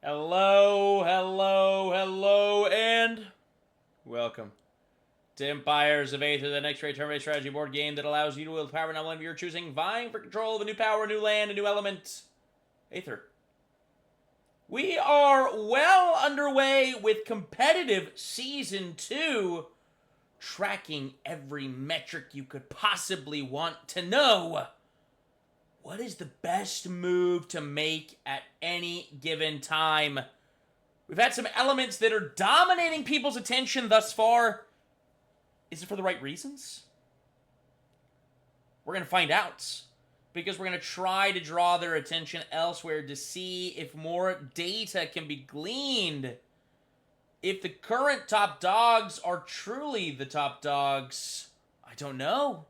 Hello, hello, hello, and welcome to Empires of Aether, the next turn-based strategy board game that allows you to wield power in element of your choosing, vying for control of a new power, a new land, a new element. Aether. We are well underway with competitive Season 2, tracking every metric you could possibly want to know. What is the best move to make at any given time? We've had some elements that are dominating people's attention thus far. Is it for the right reasons? We're going to find out, because we're going to try to draw their attention elsewhere to see if more data can be gleaned. If the current top dogs are truly the top dogs, I don't know.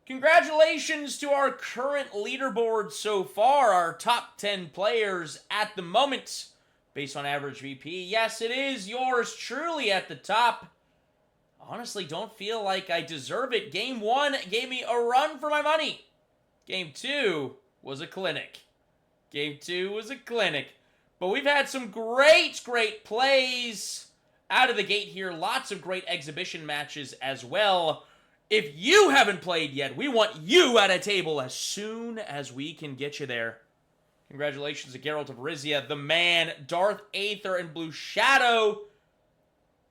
Congratulations to our current leaderboard so far, our top 10 players at the moment, based on average VP. Yes, it is yours truly at the top. Honestly, don't feel like I deserve it. Game 1 gave me a run for my money. Game 2 was a clinic. But we've had some great plays out of the gate here. Lots of great exhibition matches as well. If you haven't played yet, we want you at a table as soon as we can get you there. Congratulations to Geralt of Rivia, the man, Darth Aether, and Blue Shadow.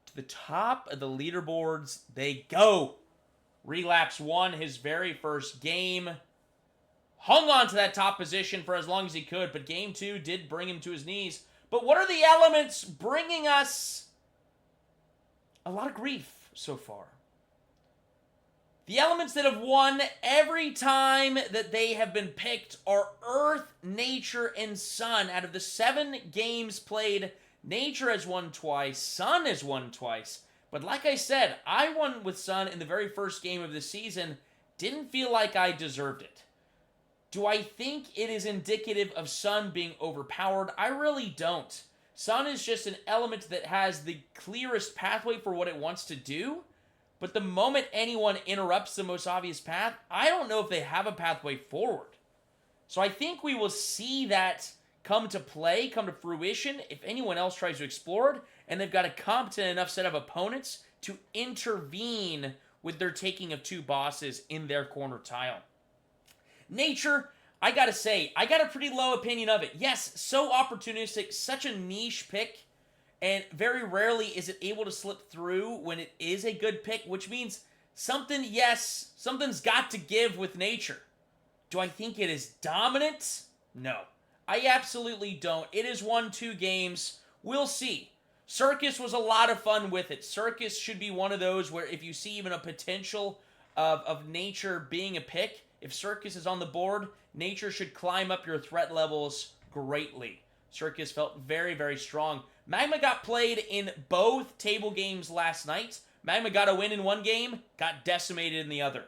To the top of the leaderboards they go. Relapse won his very first game. Hung on to that top position for as long as he could, but Game 2 did bring him to his knees. But what are the elements bringing us a lot of grief so far? The elements that have won every time that they have been picked are Earth, Nature, and Sun. Out of the 7 games played, Nature has won twice, Sun has won twice. But like I said, I won with Sun in the very first game of the season. Didn't feel like I deserved it. Do I think it is indicative of Sun being overpowered? I really don't. Sun is just an element that has the clearest pathway for what it wants to do. But the moment anyone interrupts the most obvious path, I don't know if they have a pathway forward. So I think we will see that come to play, come to fruition, if anyone else tries to explore it, and they've got a competent enough set of opponents to intervene with their taking of 2 bosses in their corner tile. Nature, I gotta say, I got a pretty low opinion of it. Yes, so opportunistic, such a niche pick. And very rarely is it able to slip through when it is a good pick, which means something's got to give with Nature. Do I think it is dominant? No. I absolutely don't. It has won 2 games. We'll see. Circus was a lot of fun with it. Circus should be one of those where if you see even a potential of Nature being a pick, if Circus is on the board, Nature should climb up your threat levels greatly. Circus felt very strong. Magma got played in both table games last night. Magma got a win in one game, got decimated in the other.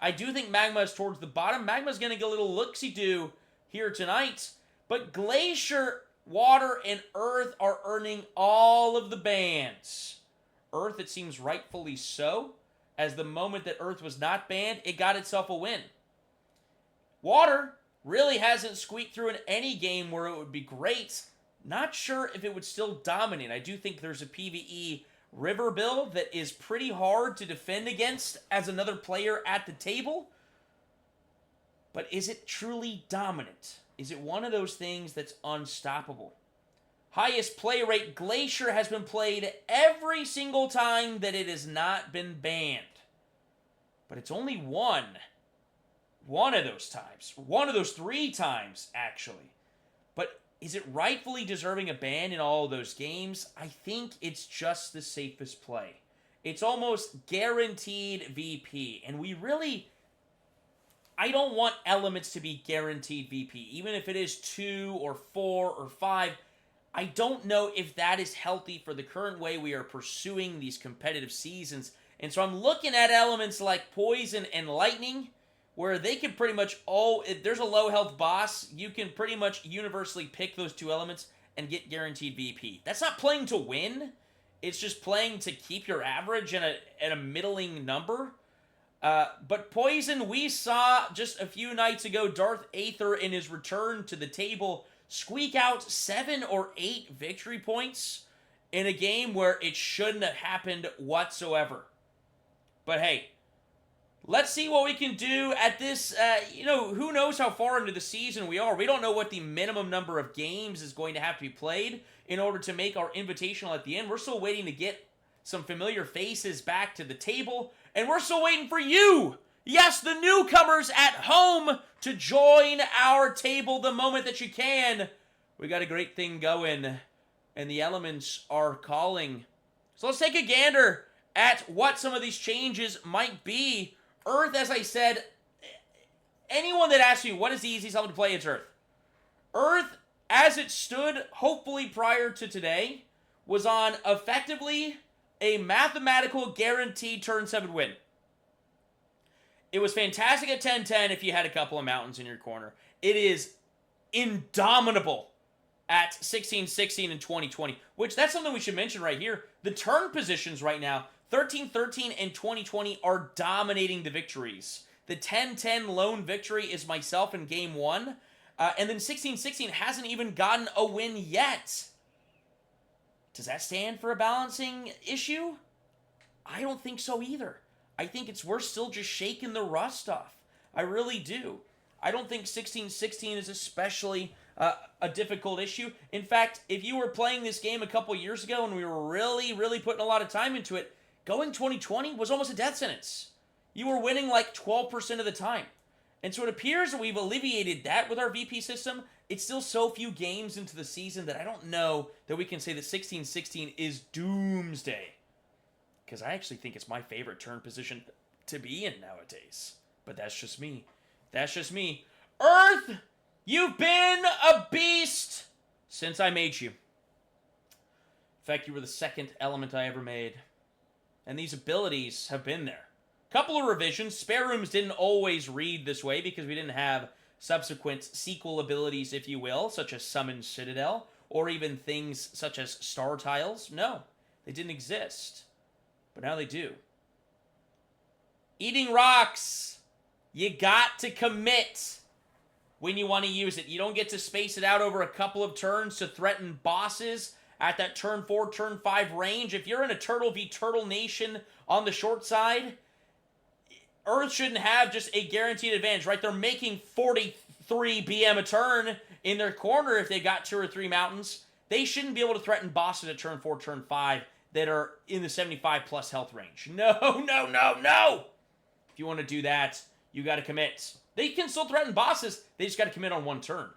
I do think Magma is towards the bottom. Magma's going to get a little look-see-do here tonight. But Glacier, Water, and Earth are earning all of the bans. Earth, it seems rightfully so, as the moment that Earth was not banned, it got itself a win. Water really hasn't squeaked through in any game where it would be great. Not sure if it would still dominate. I do think there's a PvE river build that is pretty hard to defend against as another player at the table. But is it truly dominant? Is it one of those things that's unstoppable? Highest play rate, Glacier has been played every single time that it has not been banned. But it's only one of those times. One of those 3 times, actually. But is it rightfully deserving a ban in all of those games? I think it's just the safest play. It's almost guaranteed VP. And I don't want elements to be guaranteed VP. Even if it is 2 or 4 or 5, I don't know if that is healthy for the current way we are pursuing these competitive seasons. And so I'm looking at elements like Poison and Lightning, where they can pretty much if there's a low health boss, you can pretty much universally pick those 2 elements and get guaranteed VP. That's not playing to win. It's just playing to keep your average at a middling number. But Poison, we saw just a few nights ago, Darth Aether in his return to the table squeak out 7 or 8 victory points in a game where it shouldn't have happened whatsoever. But hey, let's see what we can do at this. Who knows how far into the season we are. We don't know what the minimum number of games is going to have to be played in order to make our invitational at the end. We're still waiting to get some familiar faces back to the table, and we're still waiting for you, yes, the newcomers at home, to join our table the moment that you can. We got a great thing going, and the elements are calling. So let's take a gander at what some of these changes might be. Earth, as I said, anyone that asks me what is the easiest element to play, it's Earth. Earth, as it stood, hopefully prior to today, was on effectively a mathematical guaranteed turn 7 win. It was fantastic at 10-10 if you had a couple of mountains in your corner. It is indomitable at 16-16 in 2020, which that's something we should mention right here. The turn positions right now, 13-13 and 2020, are dominating the victories. The 10-10 lone victory is myself in game 1, and then 16-16 hasn't even gotten a win yet. Does that stand for a balancing issue? I don't think so either. I think we're still just shaking the rust off. I really do. I don't think 16-16 is especially a difficult issue. In fact, if you were playing this game a couple years ago and we were really, really putting a lot of time into it, going 2020 was almost a death sentence. You were winning like 12% of the time. And so it appears that we've alleviated that with our VP system. It's still so few games into the season that I don't know that we can say that 16-16 is doomsday. Because I actually think it's my favorite turn position to be in nowadays. But that's just me. That's just me. Earth, you've been a beast since I made you. In fact, you were the second element I ever made. And these abilities have been there. Couple of revisions. Spare rooms didn't always read this way because we didn't have subsequent sequel abilities, if you will, such as Summon Citadel, or even things such as Star Tiles. No, they didn't exist. But now they do. Eating Rocks. You got to commit when you want to use it. You don't get to space it out over a couple of turns to threaten bosses at that turn 4, turn 5 range. If you're in a Turtle v Turtle Nation on the short side, Earth shouldn't have just a guaranteed advantage, right? They're making 43 BM a turn in their corner if they got 2 or 3 mountains. They shouldn't be able to threaten bosses at turn 4, turn 5 that are in the 75 plus health range. No, no, no, no! If you want to do that, you got to commit. They can still threaten bosses, they just got to commit on 1 turn,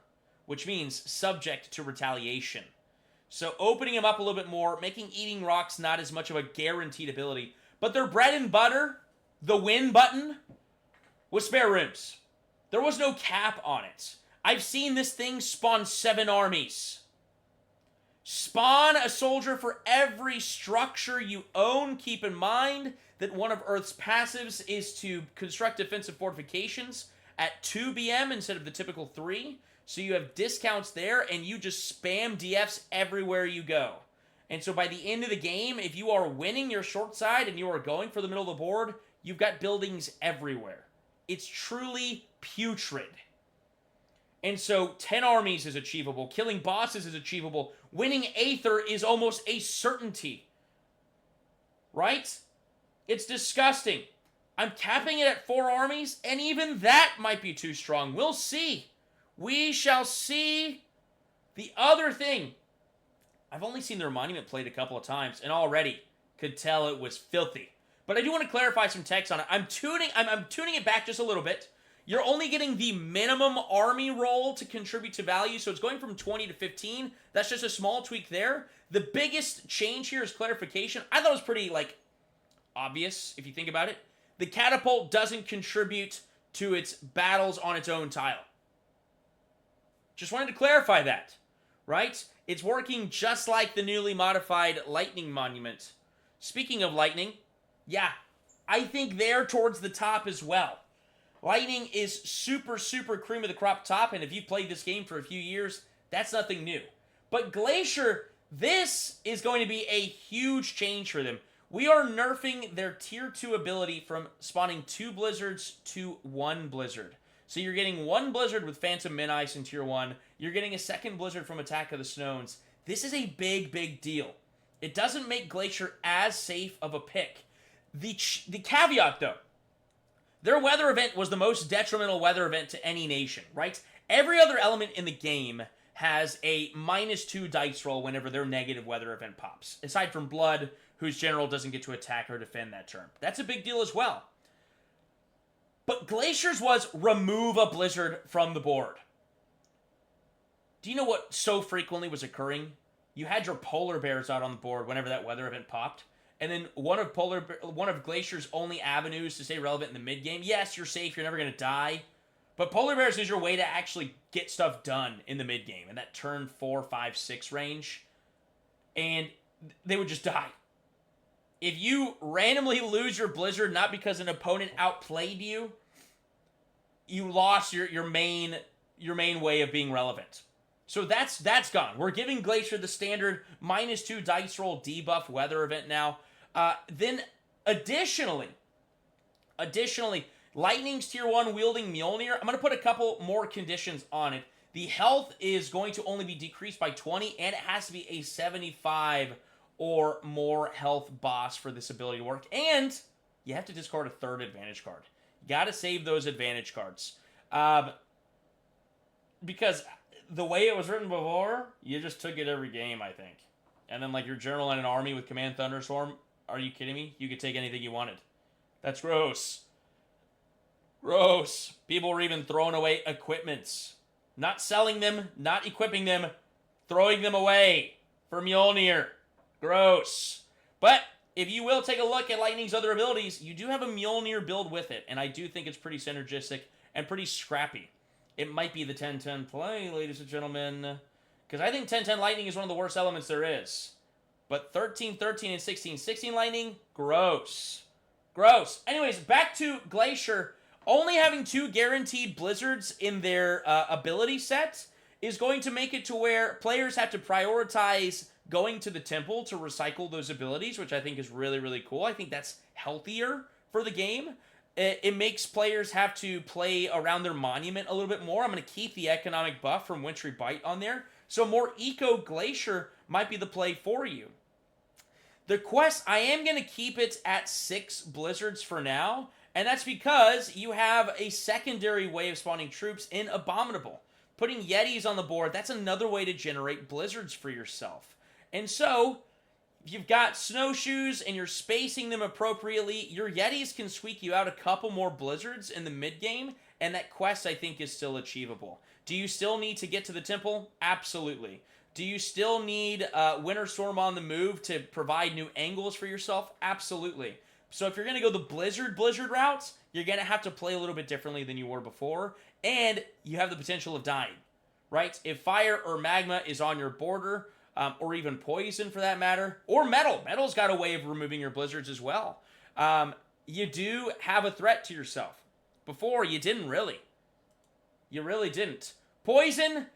which means subject to retaliation. So opening them up a little bit more, making Eating Rocks not as much of a guaranteed ability. But their bread and butter, the win button, was Spare Rooms. There was no cap on it. I've seen this thing spawn 7 armies. Spawn a soldier for every structure you own. Keep in mind that one of Earth's passives is to construct defensive fortifications at 2 BM instead of the typical 3. So you have discounts there, and you just spam DFs everywhere you go. And so by the end of the game, if you are winning your short side and you are going for the middle of the board, you've got buildings everywhere. It's truly putrid. And so 10 armies is achievable. Killing bosses is achievable. Winning Aether is almost a certainty. Right? It's disgusting. I'm capping it at 4 armies, and even that might be too strong. We'll see. We shall see. The other thing, I've only seen their monument played a couple of times, and already could tell it was filthy. But I do want to clarify some text on it. I'm tuning it back just a little bit. You're only getting the minimum army roll to contribute to value, so it's going from 20 to 15. That's just a small tweak there. The biggest change here is clarification. I thought it was pretty, obvious, if you think about it. The catapult doesn't contribute to its battles on its own tile. Just wanted to clarify that, right? It's working just like the newly modified Lightning Monument. Speaking of Lightning, yeah, I think they're towards the top as well. Lightning is super, super cream of the crop top, and if you've played this game for a few years, that's nothing new. But Glacier, this is going to be a huge change for them. We are nerfing their tier 2 ability from spawning 2 blizzards to 1 blizzard. So you're getting 1 blizzard with Phantom Min Ice in tier 1 You're getting a second Blizzard from Attack of the Snows. This is a big, big deal. It doesn't make Glacier as safe of a pick. The caveat, though, their weather event was the most detrimental weather event to any nation, right? Every other element in the game has a -2 dice roll whenever their negative weather event pops, aside from Blood, whose general doesn't get to attack or defend that turn. That's a big deal as well. But Glacier's was remove a Blizzard from the board. Do you know what so frequently was occurring? You had your Polar Bears out on the board whenever that weather event popped, and then one of Glacier's only avenues to stay relevant in the mid-game. Yes, you're safe, you're never going to die, but Polar Bears is your way to actually get stuff done in the mid-game, in that turn 4, 5, 6 range, and they would just die. If you randomly lose your Blizzard, not because an opponent outplayed you, you lost your main way of being relevant. So that's gone. We're giving Glacier the standard -2 dice roll debuff weather event now. Then additionally, Lightning's tier 1 wielding Mjolnir. I'm going to put a couple more conditions on it. The health is going to only be decreased by 20, and it has to be a 75 or more health boss for this ability to work. And you have to discard a third advantage card. You got to save those advantage cards. Because the way it was written before, you just took it every game, I think. And then, like, your general and an army with Command Thunderstorm, are you kidding me? You could take anything you wanted. That's gross. Gross. People were even throwing away equipments. Not selling them, not equipping them, throwing them away for Mjolnir. Gross. But if you will take a look at Lightning's other abilities, you do have a Mjolnir build with it, and I do think it's pretty synergistic and pretty scrappy. It might be the 10-10 play, ladies and gentlemen, because I think 10-10 Lightning is one of the worst elements there is. But 13-13 and 16-16 Lightning, gross. Gross. Anyways, back to Glacier. Only having 2 guaranteed Blizzards in their ability set is going to make it to where players have to prioritize going to the temple to recycle those abilities, which I think is really, really cool. I think that's healthier for the game. It makes players have to play around their monument a little bit more. I'm going to keep the economic buff from Wintry Bite on there. So more Eco Glacier might be the play for you. The quest, I am going to keep it at 6 Blizzards for now. And that's because you have a secondary way of spawning troops in Abominable. Putting Yetis on the board, that's another way to generate Blizzards for yourself. And so, if you've got snowshoes and you're spacing them appropriately, your Yetis can squeak you out a couple more Blizzards in the mid-game, and that quest, I think, is still achievable. Do you still need to get to the temple? Absolutely. Do you still need Winter Storm on the move to provide new angles for yourself? Absolutely. So if you're going to go the Blizzard route, you're going to have to play a little bit differently than you were before, and you have the potential of dying, right? If fire or magma is on your border, or even poison for that matter, or metal. Metal's got a way of removing your Blizzards as well. You do have a threat to yourself. Before, you didn't really. You really didn't. Poison,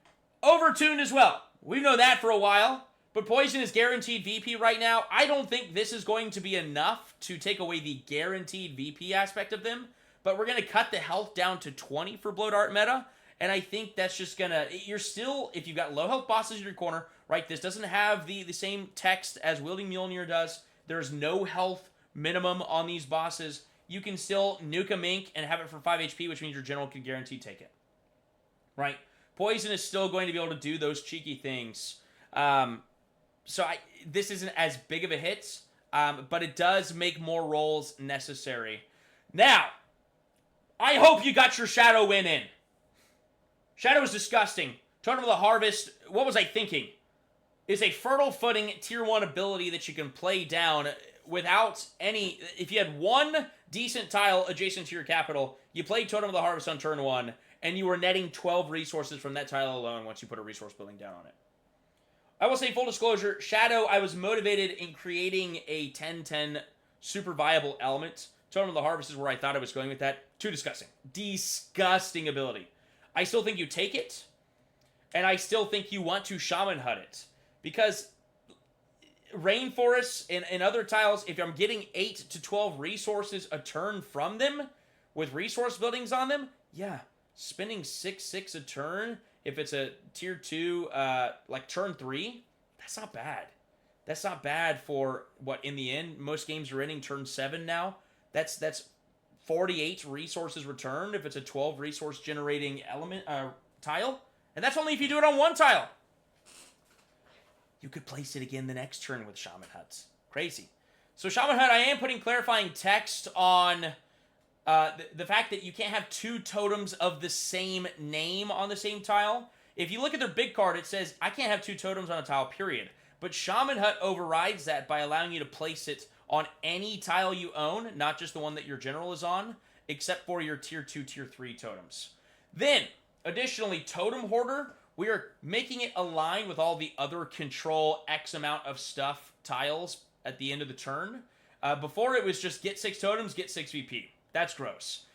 overtuned as well. We've known that for a while. But Poison is guaranteed VP right now. I don't think this is going to be enough to take away the guaranteed VP aspect of them. But we're going to cut the health down to 20 for Bloat Art meta. And I think that's just going to... You're still... If you've got low health bosses in your corner, right? This doesn't have the same text as Wielding Mjolnir does. There's no health minimum on these bosses. You can still nuke a Mink and have it for 5 HP, which means your general can guarantee take it. Right? Poison is still going to be able to do those cheeky things. So this isn't as big of a hit, but it does make more rolls necessary. Now, I hope you got your Shadow win in. Shadow is disgusting. Totem of the Harvest, what was I thinking? Is a fertile footing tier 1 ability that you can play down without any... If you had one decent tile adjacent to your capital, you played Totem of the Harvest on turn 1, and you were netting 12 resources from that tile alone once you put a resource building down on it. I will say, full disclosure, Shadow, I was motivated in creating a 10-10 super viable element. Totem of the Harvest is where I thought I was going with that. Too disgusting. Disgusting ability. I still think you take it, and I still think you want to Shaman Hut it. Because Rainforests and other tiles, if I'm getting 8 to 12 resources a turn from them, with resource buildings on them, yeah, spending 6/6 a turn, if it's a tier 2, like turn 3, that's not bad. That's not bad for what, in the end, most games are ending turn 7 now. That's 48 resources returned if it's a 12 resource generating element tile. And that's only if you do it on one tile. You could place it again the next turn with Shaman Huts. Crazy. So Shaman Hut, I am putting clarifying text on the fact that you can't have 2 totems of the same name on the same tile. If you look at their big card, it says, I can't have 2 totems on a tile, period. But Shaman Hut overrides that by allowing you to place it on any tile you own, not just the one that your general is on, except for your tier 2, tier 3 totems. Then, additionally, Totem Hoarder, we are making it align with all the other control X amount of stuff tiles at the end of the turn. Before it was just get 6 totems, get 6 VP. That's gross.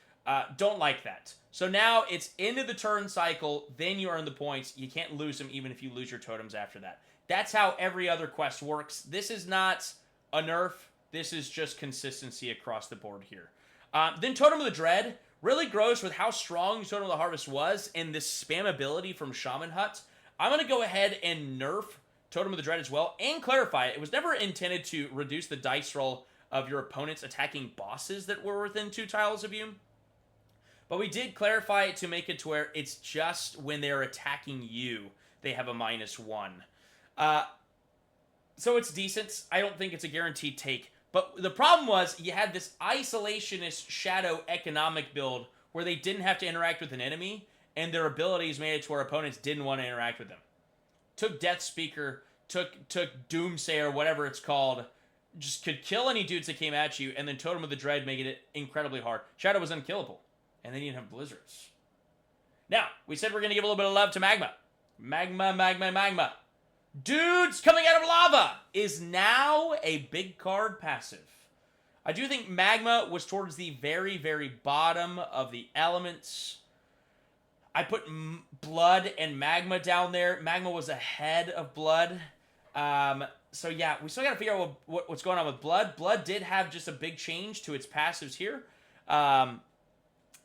Don't like that. So now it's end of the turn cycle, then you earn the points. You can't lose them even if you lose your totems after that. That's how every other quest works. This is not a nerf. This is just consistency across the board here. Then Totem of the Dread, really gross with how strong Totem of the Harvest was and this spam ability from Shaman Hut. I'm going to go ahead and nerf Totem of the Dread as well and clarify it. It was never intended to reduce the dice roll of your opponents attacking bosses that were within 2 tiles of you. But we did clarify it to make it to where it's just when they're attacking you, they have a -1. So it's decent. I don't think it's a guaranteed take. But the problem was you had this isolationist shadow economic build where they didn't have to interact with an enemy, and their abilities made it to where opponents didn't want to interact with them. Took Death Speaker, took Doomsayer, whatever it's called, just could kill any dudes that came at you, and then Totem of the Dread making it incredibly hard. Shadow was unkillable, and then you didn't have Blizzards. Now, we said we're going to give a little bit of love to Magma. Magma. Dudes coming out of lava is now a big card passive. I do think Magma was towards the very, very bottom of the elements. I put Blood and Magma down there. Magma was ahead of Blood. So yeah, we still got to figure out what's going on with Blood. Blood did have just a big change to its passives here.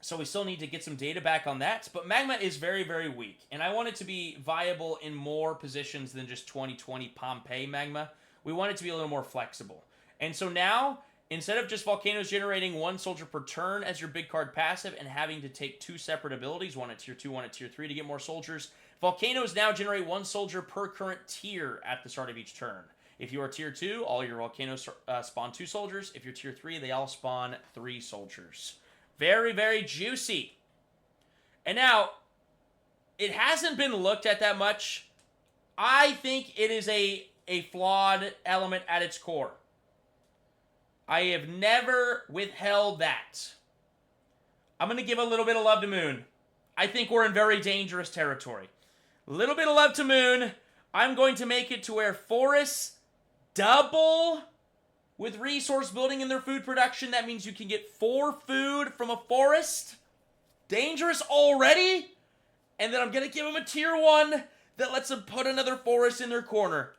So we still need to get some data back on that. But Magma is very, very weak. And I want it to be viable in more positions than just 2020 Pompeii Magma. We want it to be a little more flexible. And so now, instead of just Volcanoes generating 1 soldier per turn as your big card passive and having to take 2 separate abilities, one at tier 2, one at tier 3 to get more soldiers, Volcanoes now generate 1 soldier per current tier at the start of each turn. If you are tier 2, all your Volcanoes spawn 2 soldiers. If you're tier 3, they all spawn 3 soldiers. Very, very juicy. And now, it hasn't been looked at that much. I think it is a flawed element at its core. I have never withheld that. I'm going to give a little bit of love to Moon. I think we're in very dangerous territory. A little bit of love to Moon. I'm going to make it to where forests double with resource building in their food production. That means you can get 4 food from a forest. Dangerous already. And then I'm going to give them a tier 1 that lets them put another forest in their corner.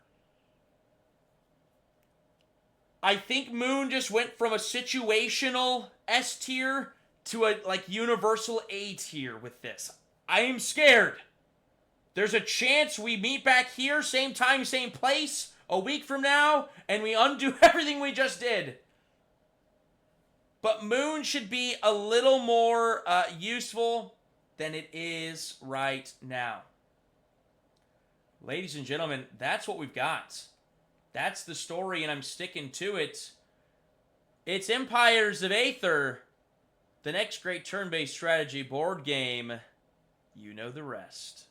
I think Moon just went from a situational S tier to a universal A tier with this. I am scared. There's a chance we meet back here, same time, same place, a week from now, and we undo everything we just did. But Moon should be a little more useful than it is right now. Ladies and gentlemen, that's what we've got. That's the story, and I'm sticking to it. It's Empires of Aether, the next great turn-based strategy board game. You know the rest.